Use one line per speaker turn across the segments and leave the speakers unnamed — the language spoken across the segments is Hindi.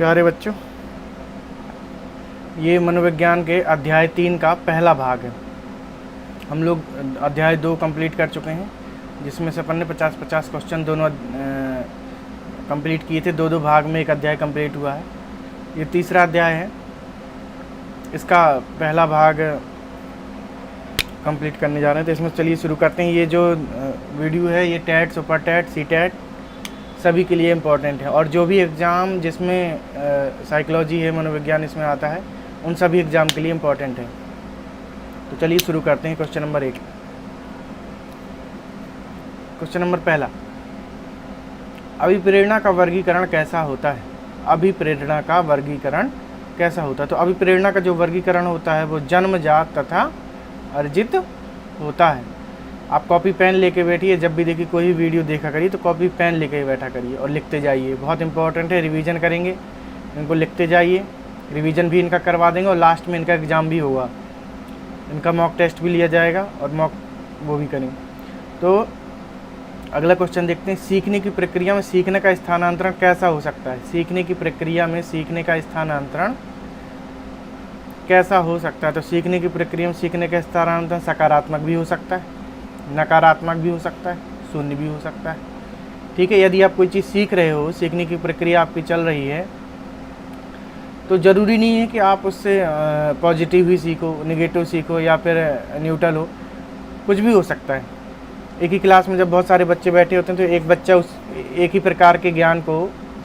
प्यारे बच्चों, ये मनोविज्ञान के अध्याय 3 का पहला भाग है। हम लोग अध्याय 2 कंप्लीट कर चुके हैं, जिसमें से अपन ने 50-50 क्वेश्चन दोनों कंप्लीट किए थे। 2-2 भाग में एक अध्याय कंप्लीट हुआ है। ये तीसरा अध्याय है, इसका पहला भाग कंप्लीट करने जा रहे हैं। तो इसमें चलिए शुरू करते हैं। ये जो वीडियो है ये TET, super TET, C TET सभी के लिए इम्पोर्टेंट है, और जो भी एग्ज़ाम जिसमें साइकोलॉजी है, मनोविज्ञान इसमें आता है, उन सभी एग्ज़ाम के लिए इम्पोर्टेंट है। तो चलिए शुरू करते हैं। Question number 1। क्वेश्चन नंबर पहला, अभिप्रेरणा का वर्गीकरण कैसा होता है? अभिप्रेरणा का वर्गीकरण कैसा होता है? तो अभिप्रेरणा का जो वर्गीकरण होता है वो जन्मजात तथा अर्जित होता है। आप कॉपी पेन लेके बैठिए, जब भी देखिए कोई वीडियो देखा करिए तो कॉपी पेन लेके बैठा करिए और लिखते जाइए। बहुत इंपॉर्टेंट है, रिवीजन करेंगे, इनको लिखते जाइए। रिवीजन भी इनका करवा देंगे और लास्ट में इनका एग्ज़ाम भी होगा, इनका मॉक टेस्ट भी लिया जाएगा और मॉक वो भी करेंगे। तो अगला क्वेश्चन देखते हैं। सीखने की प्रक्रिया में सीखने का स्थानांतरण कैसा हो सकता है? सीखने की प्रक्रिया में सीखने का स्थानांतरण कैसा हो सकता है? तो सीखने की प्रक्रिया में सीखने का स्थानांतरण सकारात्मक भी हो सकता है, नकारात्मक भी हो सकता है, शून्य भी हो सकता है। ठीक है, यदि आप कोई चीज़ सीख रहे हो, सीखने की प्रक्रिया आपकी चल रही है, तो ज़रूरी नहीं है कि आप उससे पॉजिटिव ही सीखो, नेगेटिव सीखो या फिर न्यूट्रल हो, कुछ भी हो सकता है। एक ही क्लास में जब बहुत सारे बच्चे बैठे होते हैं तो एक बच्चा उस एक ही प्रकार के ज्ञान को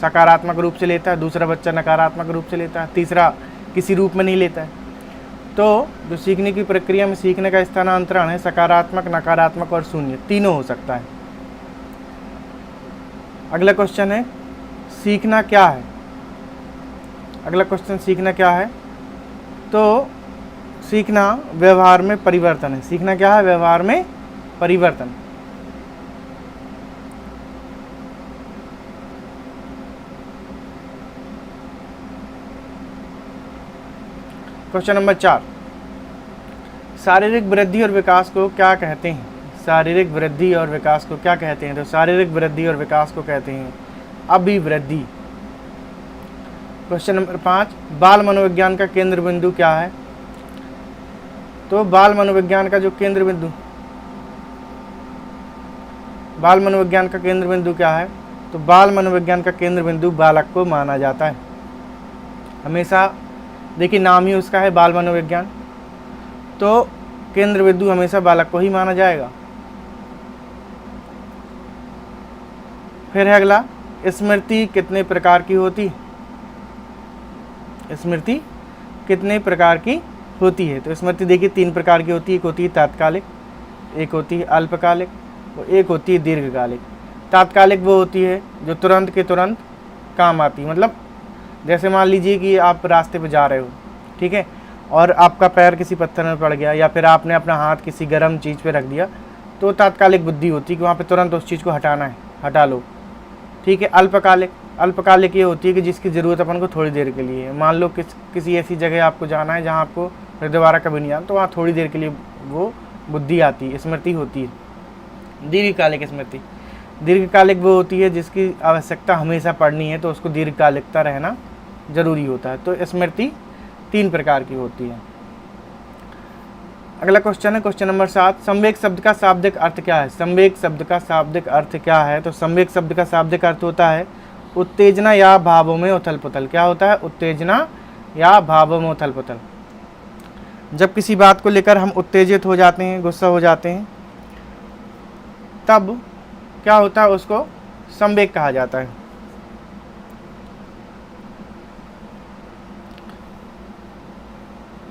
सकारात्मक रूप से लेता है, दूसरा बच्चा नकारात्मक रूप से लेता है, तीसरा किसी रूप में नहीं लेता है। तो जो सीखने की प्रक्रिया में सीखने का स्थानांतरण है, सकारात्मक, नकारात्मक और शून्य, तीनों हो सकता है। अगला क्वेश्चन है, सीखना क्या है? अगला क्वेश्चन, सीखना क्या है? तो सीखना व्यवहार में परिवर्तन है। सीखना क्या है? व्यवहार में परिवर्तन। क्वेश्चन नंबर 4, शारीरिक वृद्धि और विकास को क्या कहते हैं? शारीरिक वृद्धि और विकास को क्या कहते हैं? तो शारीरिक वृद्धि और विकास को कहते हैं अभिवृद्धि। क्वेश्चन नंबर 5, बाल मनोविज्ञान का केंद्र बिंदु क्या है? तो बाल मनोविज्ञान का जो केंद्र बिंदु, बाल मनोविज्ञान का केंद्र बिंदु क्या है? तो बाल मनोविज्ञान का केंद्र बिंदु बालक को माना जाता है। हमेशा देखिए, नाम ही उसका है बाल मनोविज्ञान, तो केंद्र बिंदु हमेशा बालक को ही माना जाएगा। फिर है अगला, स्मृति कितने प्रकार की होती है? स्मृति कितने प्रकार की होती है? तो स्मृति देखिए 3 प्रकार की होती है। एक होती है तात्कालिक, एक होती है अल्पकालिक और एक होती है दीर्घकालिक। तात्कालिक वो होती है जो तुरंत के तुरंत काम आती है। मतलब जैसे मान लीजिए कि आप रास्ते पे जा रहे हो, ठीक है, और आपका पैर किसी पत्थर में पड़ गया या फिर आपने अपना हाथ किसी गर्म चीज़ पे रख दिया, तो तात्कालिक बुद्धि होती है कि वहाँ पे तुरंत उस चीज़ को हटाना है, हटा लो। ठीक है। अल्पकालिक, अल्पकालिक ये होती है कि जिसकी ज़रूरत अपन को थोड़ी देर के लिए है। मान लो किसी ऐसी जगह आपको जाना है जहाँ आपको फिर दोबारा कभी नहीं आना, तो वहाँ थोड़ी देर के लिए वो बुद्धि आती है, स्मृति होती है। दीर्घकालिक स्मृति, दीर्घकालिक वो होती है जिसकी आवश्यकता हमेशा पड़नी है, तो उसको दीर्घकालिकता रहना ज़रूरी होता है। तो स्मृति 3 प्रकार की होती है। अगला क्वेश्चन है क्वेश्चन नंबर 7, संवेग शब्द का शाब्दिक अर्थ क्या है? संवेग शब्द का शाब्दिक अर्थ क्या है? तो संवेग शब्द का शाब्दिक अर्थ होता है उत्तेजना या भावों में उथल पुथल। क्या होता है? उत्तेजना या भावों में उथल पुथल। जब किसी बात को लेकर हम उत्तेजित हो जाते हैं, गुस्सा हो जाते हैं, तब क्या होता है? उसको संवेग कहा जाता है।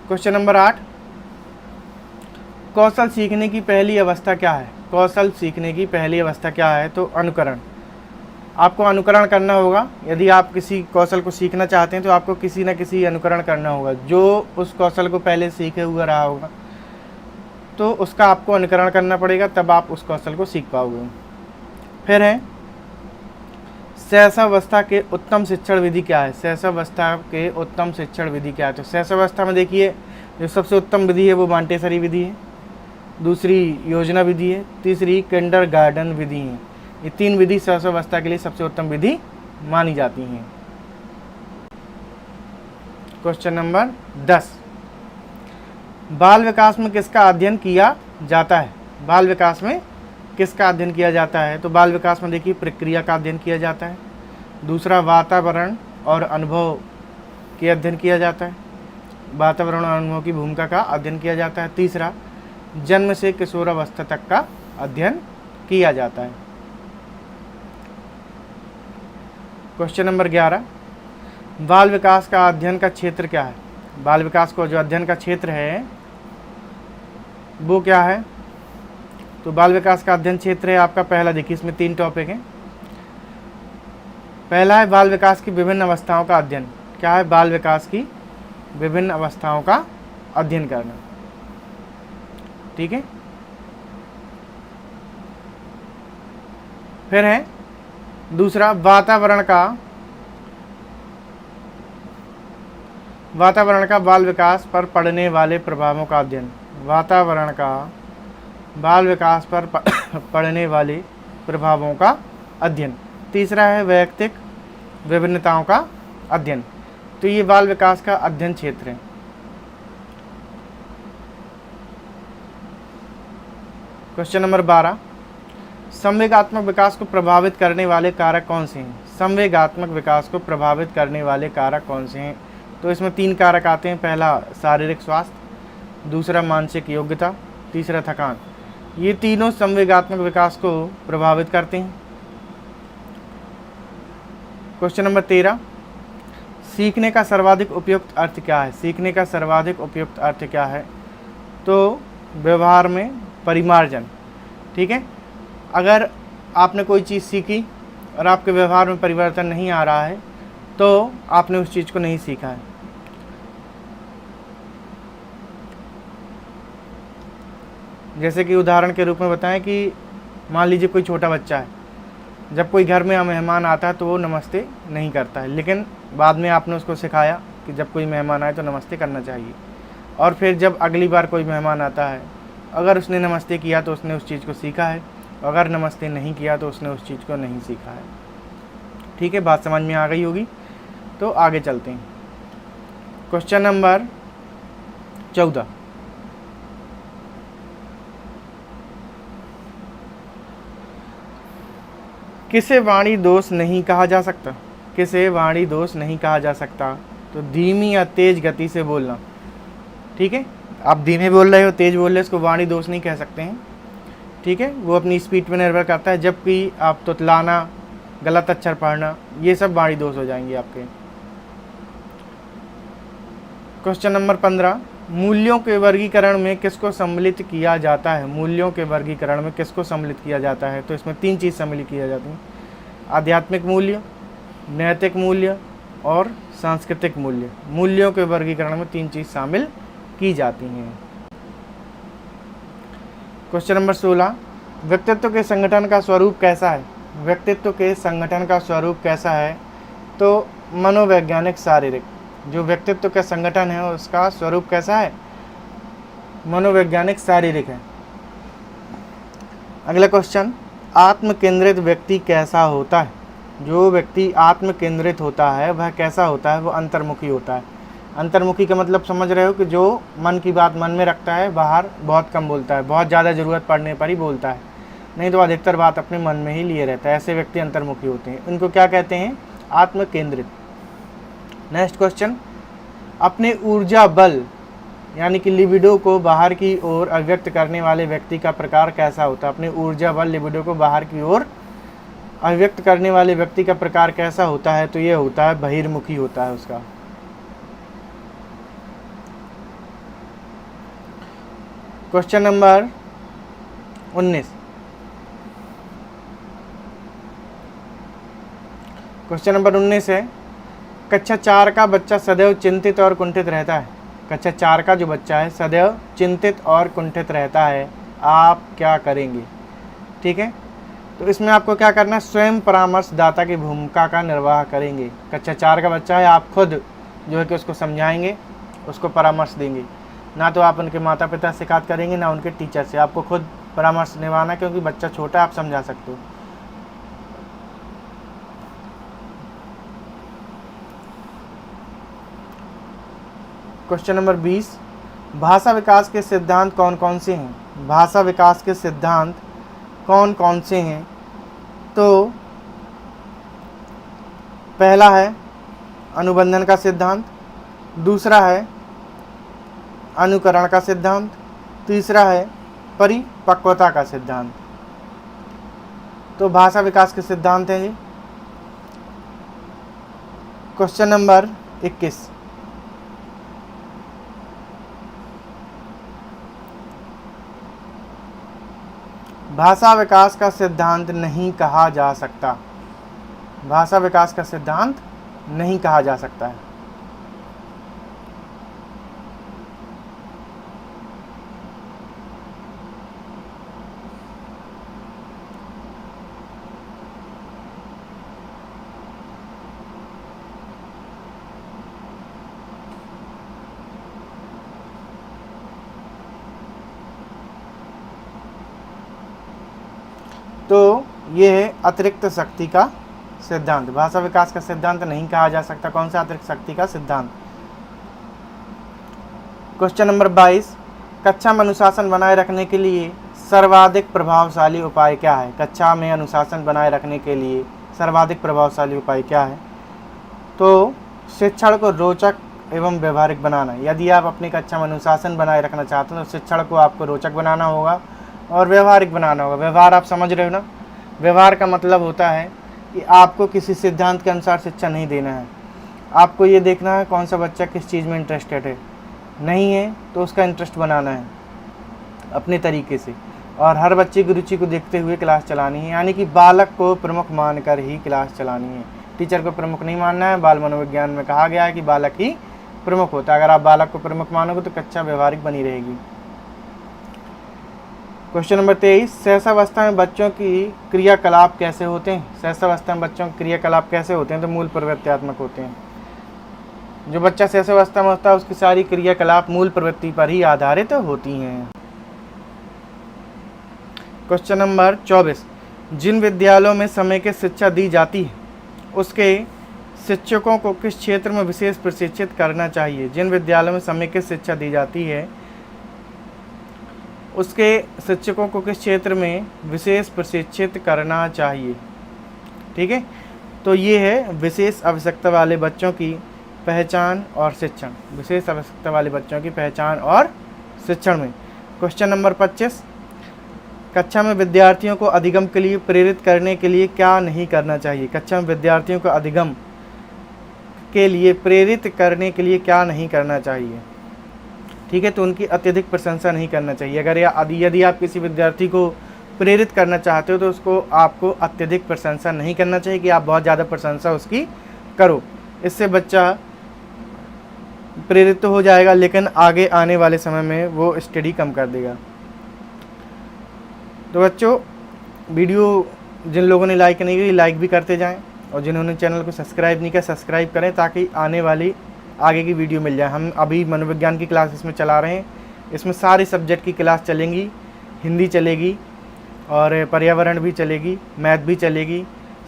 क्वेश्चन नंबर 8, कौशल सीखने की पहली अवस्था क्या है? कौशल सीखने की पहली अवस्था क्या है? तो अनुकरण। आपको अनुकरण करना होगा। यदि आप किसी कौशल को सीखना चाहते हैं तो आपको किसी न किसी अनुकरण करना होगा। जो उस कौशल को पहले सीखे हुआ रहा होगा तो उसका आपको अनुकरण करना पड़ेगा, तब आप उस कौशल को सीख पाओगे। फिर है शैशवावस्था के उत्तम शिक्षण विधि क्या है? शैशवावस्था के उत्तम शिक्षण विधि क्या है? तो शैशवावस्था में देखिए जो सबसे उत्तम विधि है वो मॉन्टेसरी विधि है, दूसरी योजना विधि है, तीसरी किंडरगार्टन विधि है। ये तीन विधि शैशवावस्था के लिए सबसे उत्तम विधि मानी जाती हैं। क्वेश्चन नंबर 10, बाल विकास में किसका अध्ययन किया जाता है? बाल विकास में किसका अध्ययन किया जाता है? तो बाल विकास में देखिए प्रक्रिया का अध्ययन किया जाता है। दूसरा, वातावरण और अनुभव के अध्ययन किया जाता है। वातावरण और अनुभव की भूमिका का अध्ययन किया जाता है। तीसरा, जन्म से किशोरावस्था तक का अध्ययन किया जाता है। क्वेश्चन नंबर 11, बाल विकास का अध्ययन का क्षेत्र क्या है? बाल विकास को जो अध्ययन का क्षेत्र है वो क्या है? तो बाल विकास का अध्ययन क्षेत्र है आपका, पहला देखिए इसमें 3 टॉपिक हैं। पहला है बाल विकास की विभिन्न अवस्थाओं का अध्ययन। क्या है? बाल विकास की विभिन्न अवस्थाओं का अध्ययन करना। ठीक है। फिर है दूसरा, वातावरण का बाल विकास पर पड़ने वाले प्रभावों का अध्ययन। वातावरण का बाल विकास पर पड़ने वाले प्रभावों का अध्ययन। तीसरा है वैयक्तिक विभिन्नताओं का अध्ययन। तो ये बाल विकास का अध्ययन क्षेत्र है। क्वेश्चन नंबर 12, संवेगात्मक विकास को प्रभावित करने वाले कारक कौन से हैं? संवेगात्मक विकास को प्रभावित करने वाले कारक कौन से हैं? तो इसमें 3 कारक आते हैं। पहला, शारीरिक स्वास्थ्य। दूसरा, मानसिक योग्यता। तीसरा, थकान। ये तीनों संवेगात्मक विकास को प्रभावित करते हैं। क्वेश्चन नंबर 13, सीखने का सर्वाधिक उपयुक्त अर्थ क्या है? सीखने का सर्वाधिक उपयुक्त अर्थ क्या है? तो व्यवहार में परिमार्जन। ठीक है। अगर आपने कोई चीज़ सीखी और आपके व्यवहार में परिवर्तन नहीं आ रहा है तो आपने उस चीज़ को नहीं सीखा है। जैसे कि उदाहरण के रूप में बताएं कि मान लीजिए कोई छोटा बच्चा है, जब कोई घर में मेहमान आता है तो वो नमस्ते नहीं करता है, लेकिन बाद में आपने उसको सिखाया कि जब कोई मेहमान आए तो नमस्ते करना चाहिए। और फिर जब अगली बार कोई मेहमान आता है, अगर उसने नमस्ते किया तो उसने उस चीज़ को सीखा है, अगर नमस्ते नहीं किया तो उसने उस चीज़ को नहीं सीखा है। ठीक है, बात समझ में आ गई होगी। तो आगे चलते हैं। क्वेश्चन नंबर 14, किसे वाणी दोष नहीं कहा जा सकता? किसे वाणी दोष नहीं कहा जा सकता? तो धीमी या तेज गति से बोलना। ठीक है, आप धीमे बोल रहे हो, तेज बोल रहे हो, इसको वाणी दोष नहीं कह सकते हैं। ठीक है, वो अपनी स्पीड पर निर्भर करता है। जबकि आप तुतलाना, गलत अक्षर पढ़ना, ये सब वाणी दोष हो जाएंगे आपके। क्वेश्चन नंबर 15, मूल्यों के वर्गीकरण में किसको सम्मिलित किया जाता है? मूल्यों के वर्गीकरण में किसको सम्मिलित किया जाता है? तो इसमें 3 चीज़ सम्मिलित किया जाती हैं, आध्यात्मिक मूल्य, नैतिक मूल्य और सांस्कृतिक मूल्य। मूल्यों के वर्गीकरण में 3 चीज़ शामिल की जाती हैं। क्वेश्चन नंबर 16, व्यक्तित्व के संगठन का स्वरूप कैसा है? व्यक्तित्व के संगठन का स्वरूप कैसा है? तो मनोवैज्ञानिक शारीरिक। जो व्यक्तित्व का संगठन है उसका स्वरूप कैसा है? मनोवैज्ञानिक शारीरिक है। अगला क्वेश्चन, आत्म केंद्रित व्यक्ति कैसा होता है? जो व्यक्ति आत्म केंद्रित होता है वह कैसा होता है? वो अंतर्मुखी होता है। अंतर्मुखी का मतलब समझ रहे हो कि जो मन की बात मन में रखता है, बाहर बहुत कम बोलता है, बहुत ज़्यादा ज़रूरत पड़ने पर ही बोलता है, नहीं तो अधिकतर बात अपने मन में ही लिए रहता है। ऐसे व्यक्ति अंतर्मुखी होते हैं। इनको क्या कहते हैं? आत्म केंद्रित। नेक्स्ट क्वेश्चन, अपने ऊर्जा बल यानी कि लिबिडो को बाहर की ओर अभिव्यक्त करने वाले व्यक्ति का प्रकार कैसा होता है? अपने ऊर्जा बल लिबिडो को बाहर की ओर अभिव्यक्त करने वाले व्यक्ति का प्रकार कैसा होता है? तो ये होता है बहिर्मुखी होता है उसका। क्वेश्चन नंबर 19, क्वेश्चन नंबर 19 है, कक्षा 4 का बच्चा सदैव चिंतित और कुंठित रहता है। कक्षा 4 का जो बच्चा है सदैव चिंतित और कुंठित रहता है, आप क्या करेंगे? ठीक है, तो इसमें आपको क्या करना है? स्वयं परामर्शदाता की भूमिका का निर्वाह करेंगे। कक्षा 4 का बच्चा है, आप खुद जो है कि उसको समझाएंगे, उसको परामर्श देंगे। ना तो आप उनके माता पिता से शिकायत करेंगे, ना उनके टीचर से। आपको खुद परामर्श निभाना, क्योंकि बच्चा छोटा है, आप समझा सकते हो। क्वेश्चन नंबर 20, भाषा विकास के सिद्धांत कौन कौन से हैं? भाषा विकास के सिद्धांत कौन कौन से हैं? तो पहला है अनुबंधन का सिद्धांत, दूसरा है अनुकरण का सिद्धांत, तीसरा है परिपक्वता का सिद्धांत। तो भाषा विकास के सिद्धांत हैं जी। क्वेश्चन नंबर 21, भाषा विकास का सिद्धांत नहीं कहा जा सकता। भाषा विकास का सिद्धांत नहीं कहा जा सकता है। तो ये है अतिरिक्त शक्ति का सिद्धांत। भाषा विकास का सिद्धांत नहीं कहा जा सकता। कौन सा? अतिरिक्त शक्ति का सिद्धांत। क्वेश्चन नंबर 22, कक्षा में अनुशासन बनाए रखने के लिए सर्वाधिक प्रभावशाली उपाय क्या है? कक्षा में अनुशासन बनाए रखने के लिए सर्वाधिक प्रभावशाली उपाय क्या है? तो शिक्षण को रोचक एवं व्यवहारिक बनाना। यदि आप अपनी कक्षा में अनुशासन बनाए रखना चाहते हैं तो शिक्षण को आपको रोचक बनाना होगा और व्यवहारिक बनाना होगा। व्यवहार आप समझ रहे हो ना? व्यवहार का मतलब होता है कि आपको किसी सिद्धांत के अनुसार शिक्षा नहीं देना है। आपको ये देखना है कौन सा बच्चा किस चीज़ में इंटरेस्टेड है, नहीं है तो उसका इंटरेस्ट बनाना है अपने तरीके से, और हर बच्चे की रुचि को देखते हुए क्लास चलानी है। यानी कि बालक को प्रमुख मानकर ही क्लास चलानी है, टीचर को प्रमुख नहीं मानना है। बाल मनोविज्ञान में कहा गया है कि बालक ही प्रमुख होता है। अगर आप बालक को प्रमुख मानोगे तो कक्षा व्यवहारिक बनी रहेगी। क्वेश्चन नंबर 23, सहसावस्था में बच्चों की क्रियाकलाप कैसे होते हैं? सहसावस्था में बच्चों के क्रियाकलाप कैसे होते हैं? तो मूल प्रवृत्त्यात्मक होते हैं। जो बच्चा सहसावस्था में होता है उसकी सारी क्रियाकलाप मूल प्रवृत्ति पर ही आधारित होती हैं। क्वेश्चन नंबर 24, जिन विद्यालयों में समय की शिक्षा दी जाती है उसके शिक्षकों को किस क्षेत्र में विशेष प्रशिक्षित करना चाहिए? जिन विद्यालयों में समय की शिक्षा दी जाती है उसके शिक्षकों को किस क्षेत्र में विशेष प्रशिक्षित करना चाहिए? ठीक है, तो ये है विशेष आवश्यकता वाले बच्चों की पहचान और शिक्षण। विशेष आवश्यकता वाले बच्चों की पहचान और शिक्षण में। क्वेश्चन नंबर 25, कक्षा में विद्यार्थियों को अधिगम के लिए प्रेरित करने के लिए क्या नहीं करना चाहिए? कक्षा में विद्यार्थियों को अधिगम के लिए प्रेरित करने के लिए क्या नहीं करना चाहिए? ठीक है, तो उनकी अत्यधिक प्रशंसा नहीं करना चाहिए। अगर यदि आप किसी विद्यार्थी को प्रेरित करना चाहते हो तो उसको आपको अत्यधिक प्रशंसा नहीं करना चाहिए कि आप बहुत ज़्यादा प्रशंसा उसकी करो। इससे बच्चा प्रेरित तो हो जाएगा लेकिन आगे आने वाले समय में वो स्टडी कम कर देगा। तो बच्चों, वीडियो जिन लोगों ने लाइक नहीं की लाइक भी करते जाएं, और जिन्होंने चैनल को सब्सक्राइब नहीं किया सब्सक्राइब करें ताकि आने वाली आगे की वीडियो मिल जाए। हम अभी मनोविज्ञान की क्लास इसमें चला रहे हैं। इसमें सारे सब्जेक्ट की क्लास चलेंगी, हिंदी चलेगी और पर्यावरण भी चलेगी, मैथ भी चलेगी,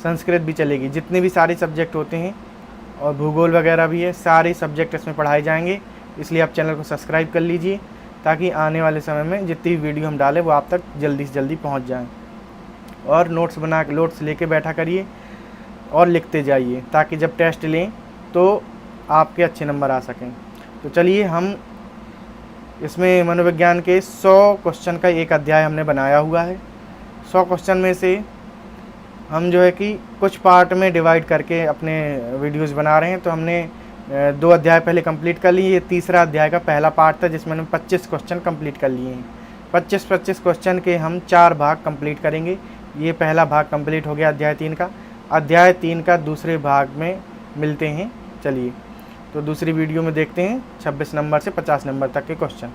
संस्कृत भी चलेगी, जितने भी सारे सब्जेक्ट होते हैं और भूगोल वगैरह भी है, सारे सब्जेक्ट इसमें पढ़ाए जाएंगे। इसलिए आप चैनल को सब्सक्राइब कर लीजिए ताकि आने वाले समय में जितनी वीडियो हम डालें वो आप तक जल्दी से जल्दी पहुँच जाएँ। और नोट्स लेके बैठा करिए और लिखते जाइए ताकि जब टेस्ट लें तो आपके अच्छे नंबर आ सकें। तो चलिए, हम इसमें मनोविज्ञान के 100 क्वेश्चन का एक अध्याय हमने बनाया हुआ है। 100 क्वेश्चन में से हम जो है कि कुछ पार्ट में डिवाइड करके अपने वीडियोस बना रहे हैं। तो हमने 2 अध्याय पहले कंप्लीट कर लिए। ये तीसरा अध्याय का पहला पार्ट था जिसमें हमने 25 क्वेश्चन कंप्लीट कर लिए हैं। 25 क्वेश्चन के हम 4 भाग कंप्लीट करेंगे। ये पहला भाग कंप्लीट हो गया अध्याय 3 का। अध्याय 3 का दूसरे भाग में मिलते हैं। चलिए, तो दूसरी वीडियो में देखते हैं 26 नंबर से 50 नंबर तक के क्वेश्चन।